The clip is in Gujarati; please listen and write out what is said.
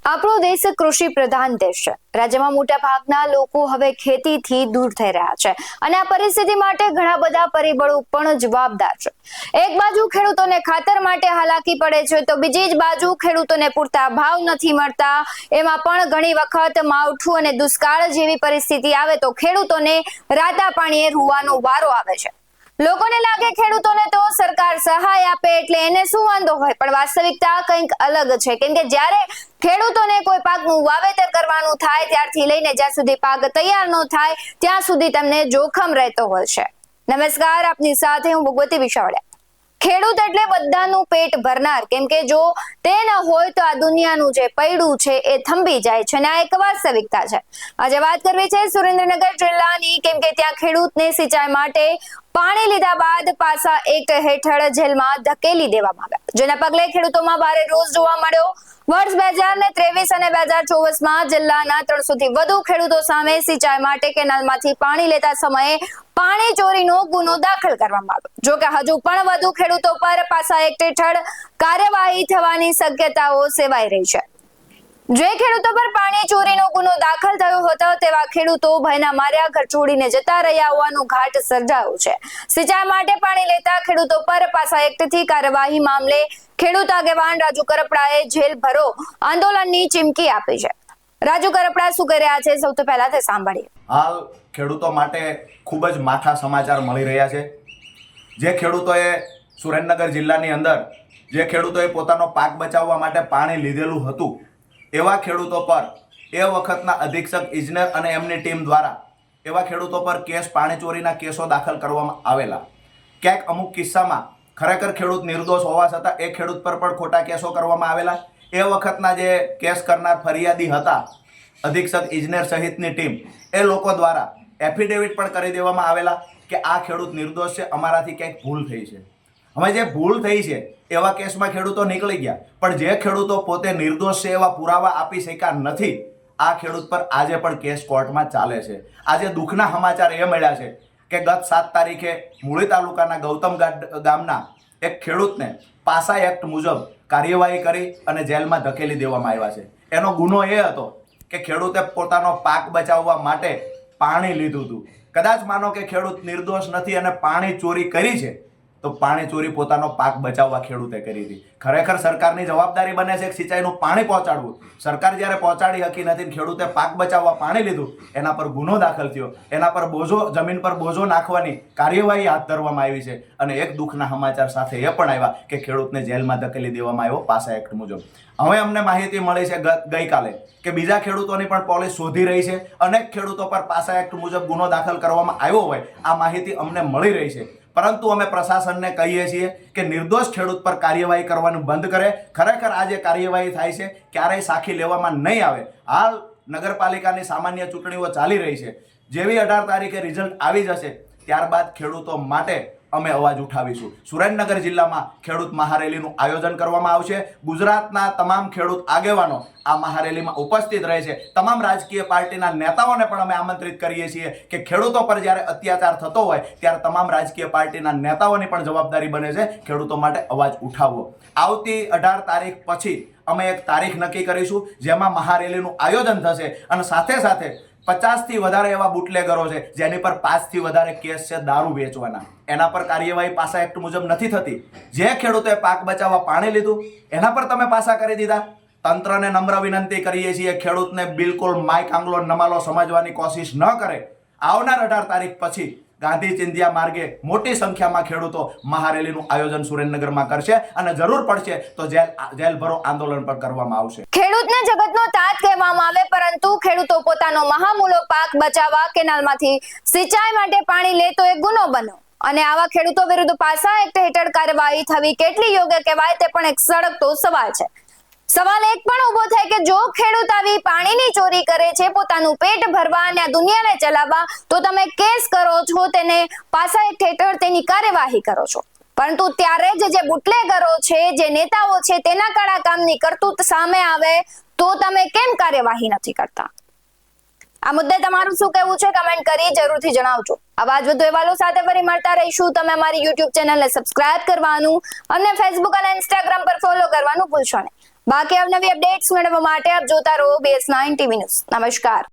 આપણો દેશ કૃષિ પ્રધાન દેશ છે। રાજ્યમાં મોટા ભાગના લોકો હવે ખેતીથી દૂર થઈ રહ્યા છે અને આ પરિસ્થિતિ માટે ઘણા બધા પરિબળો પણ જવાબદાર છે। એક બાજુ ખેડૂતોને ખાતર માટે હાલાકી પડે છે તો બીજી જ બાજુ ખેડૂતોને પૂરતા ભાવ નથી મળતા। એમાં પણ ઘણી વખત માવઠું અને દુષ્કાળ જેવી પરિસ્થિતિ આવે તો ખેડૂતોને રાતા પાણીએ રૂવાનો વારો આવે છે। લોકોને લાગે ખેડૂતોને તો સરકાર સહાય આપે એટલે એને શું વાંધો હોય, પણ વાસ્તવિકતા કંઈક અલગ છે। કેમ કે જ્યારે ખેડૂતોને કોઈ પાકનું વાવેતર કરવાનું થાય ત્યારથી લઈને જ્યાં સુધી પાક તૈયાર ન થાય ત્યાં સુધી તેમને જોખમ રહેતો હોય છે। નમસ્કાર, આપની સાથે હું ભગવતી વિશાવડિયા। ખેડૂત એટલે બધાનું પેટ ભરનાર, કેમ કે જો તે ન હોય તો આ દુનિયાનું જે પૈડું છે એ થંભી જાય છે અને આ એક વાસ્તવિકતા છે। આજે વાત કરવી છે સુરેન્દ્રનગર જિલ્લાની, કેમ કે ત્યાં ખેડૂતને સિંચાઈ માટે પાણી લીધા બાદ પાસા એક્ટ હેઠળ જેલમાં ધકેલી દેવામાં આવ્યા, જેના પગલે ખેડૂતોમાં ભારે રોષ જોવા મળ્યો। વર્ષ 2023 અને 2024માં જિલ્લાના 300 થી વધુ ખેડૂતો સામે સિંચાઈ માટે કેનાલમાંથી પાણી લેતા સમયે પાણી ચોરીનો ગુનો દાખલ કરવામાં આવ્યો। જો કે હજુ પણ વધુ ખેડૂતો પર પાસા એક્ટ હેઠળ કાર્યવાહી થવાની શક્યતાઓ સેવાઈ રહી છે। જે ખેડૂતો પર પાણી ચોરીનો ગુનો દાખલ થયો હતો તેવા ખેડૂતો ભયના માર્યા ઘર છોડીને જતા રહ્યા હોવાનું ઘાટ સર્જાયો છે। સિંચાઈ માટે પાણી લેતા ખેડૂતો પર પાસા એક્ટથી કાર્યવાહી મામલે ખેડૂત આગેવાન રાજુ કરપડાએ જેલ ભરો આંદોલનની ચીમકી આપી છે। રાજુ કરપડા શું કરી રહ્યા છે, સૌથી પહેલા તે સાંભળીએ। હાલ ખેડૂતો માટે ખૂબ જ માઠા સમાચાર મળી રહ્યા છે। જે ખેડૂતોએ સુરેન્દ્રનગર જિલ્લાની અંદર જે ખેડૂતોએ પોતાનો પાક બચાવવા માટે પાણી લીધેલું હતું એવા ખેડૂતો પર એ વખતના અધિક્ષક ઇજનેર અને એમની ટીમ દ્વારા એવા ખેડૂતો પર પાણી ચોરીના કેસો દાખલ કરવામાં આવેલા। ક્યાંક અમુક કિસ્સામાં ખરેખર ખેડૂત નિર્દોષ હોવા છતાં એ ખેડૂત પર પણ ખોટા કેસો કરવામાં આવેલા। એ વખતના જે કેસ કરનાર ફરિયાદી હતા અધિક્ષક ઇજનેર સહિતની ટીમ, એ લોકો દ્વારા એફિડેવિટ પણ કરી દેવામાં આવેલા કે આ ખેડૂત નિર્દોષ છે, અમારાથી ક્યાંક ભૂલ થઈ છે। હવે જે ભૂલ થઈ છે એવા કેસમાં ખેડૂતો નીકળી ગયા, પણ જે ખેડૂતો પોતે નિર્દોષ છે એવા પુરાવા આપી શક્યા નથી, આ ખેડૂત પર આજે પણ કેસ કોર્ટમાં ચાલે છે। આજે દુઃખના સમાચાર એ મળ્યા છે કે ગત 7 તારીખે મૂળી તાલુકાના ગૌતમ ગામના એક ખેડૂતને પાસા એક્ટ મુજબ કાર્યવાહી કરી અને જેલમાં ધકેલી દેવામાં આવ્યા છે। એનો ગુનો એ હતો કે ખેડૂતે પોતાનો પાક બચાવવા માટે પાણી લીધું હતું। કદાચ માનો કે ખેડૂત નિર્દોષ નથી અને પાણી ચોરી કરી છે તો પાણી ચોરી પોતાનો પાક બચાવવા ખેડૂતે કરી હતી। ખરેખર સરકારની જવાબદારી બને છે કે સિંચાઈનું પાણી પહોંચાડવું। સરકાર જ્યારે પહોંચાડી શકી નથી, ખેડૂતે પાક બચાવવા પાણી લીધું, એના પર ગુનો દાખલ થયો, એના પર બોજો, જમીન પર બોજો નાખવાની કાર્યવાહી હાથ ધરવામાં આવી છે અને એક દુઃખના સમાચાર સાથે એ પણ આવ્યા કે ખેડૂતને જેલમાં ધકેલી દેવામાં આવ્યો પાસા એક્ટ મુજબ। હવે અમને માહિતી મળી છે ગઈકાલે કે બીજા ખેડૂતોની પણ પોલીસ શોધી રહી છે। અનેક ખેડૂતો પર પાસા એક્ટ મુજબ ગુનો દાખલ કરવામાં આવ્યો હોય આ માહિતી અમને મળી રહી છે, પરંતુ અમે પ્રશાસનને કહીએ છીએ કે નિર્દોષ ખેડૂત પર કાર્યવાહી કરવાનું બંધ કરે। ખરેખર આ જે કાર્યવાહી થાય છે ક્યારેય સાખી લેવામાં નહીં આવે। હાલ નગરપાલિકાની સામાન્ય ચૂંટણીઓ ચાલી રહી છે, જેવી 18 તારીખે રિઝલ્ટ આવી જશે ત્યારબાદ ખેડૂતો માટે અમે અવાજ ઉઠાવીશું। સુરેન્દ્રનગર જિલ્લામાં ખેડૂત મહારેલીનું આયોજન કરવામાં આવશે। ગુજરાતના તમામ ખેડૂત આગેવાનો આ મહારેલીમાં ઉપસ્થિત રહે છે। તમામ રાજકીય પાર્ટીના નેતાઓને પણ અમે આમંત્રિત કરીએ છીએ કે ખેડૂતો પર જ્યારે અત્યાચાર થતો હોય ત્યારે તમામ રાજકીય પાર્ટીના નેતાઓની પણ જવાબદારી બને છે ખેડૂતો માટે અવાજ ઉઠાવવો। આવતી 18 તારીખ પછી અમે એક તારીખ નક્કી કરીશું જેમાં મહારેલીનું આયોજન થશે અને સાથે સાથે 50 થી વધારે એવા બુટલેગરો છે જેની પર 5 થી વધારે કેસ છે દારૂ વેચવાના, એના પર કાર્યવાહી પાસા એક્ટ મુજબ નથી થતી। જે ખેડૂતોએ પાક બચાવવા પાણી લીધું એના પર તમે પાસા કરી દીધા। તંત્રને નમ્ર વિનંતી કરીએ છીએ ખેડૂતને બિલકુલ માય કાંગલો નમાલો સમજવાની કોશિશ ન કરે। આવનાર 18 તારીખ પછી ગાંધી ચિંધ્યા માર્ગે મોટી સંખ્યામાં ખેડૂતો મહારેલીનું આયોજન સુરેન્દ્રનગરમાં કરશે અને જરૂર પડશે તો જેલ ભરો આંદોલન પણ કરવામાં આવશે। ખેડૂતને જગતનો તાત કહેવામાં આવે, પરંતુ ખેડૂતો પોતાનો મહામૂલો પાક બચાવવા કેનાલમાંથી સિંચાઈ માટે પાણી લે તો એક ગુનો બનો અને આવા ખેડૂતો વિરુદ્ધ પાસા એક્ટ હેઠળ કાર્યવાહી થવી કેટલી યોગ્ય કહેવાય તે પણ એક સળગતો સવાલ છે। સવાલ એક પણ ઉભો થાય કે જો ખેડૂત આવી પાણીની ચોરી કરે છે પોતાનું પેટ ભરવા અને આ દુનિયાને ચલાવવા, તો તમે કેસ કરો છો, તેને પાસા એક્ટ હેઠળ તેની કાર્યવાહી કરો છો, પરંતુ ત્યારે જ જે બુટલેગરો છે, જે નેતાઓ છે, તેના કાળા કામની કરતૂત સામે આવે તો તમે કેમ કાર્યવાહી નથી કરતા? આ મુદ્દે તમારું શું કહેવું છે કમેન્ટ કરી જરૂરથી જણાવજો। આવા જ વધુ અહેવાલો સાથે ફરી મળતા રહીશું। તમે અમારી YouTube ચેનલને સબસ્ક્રાઇબ કરવાનું અને Facebook અને Instagram પર ફોલો કરવાનું ભૂલશો નહીં। બાકી અવનવી અપડેટ્સ મેળવવા માટે આપ જોતા રહો BS9 TV ન્યૂઝ. નમસ્કાર.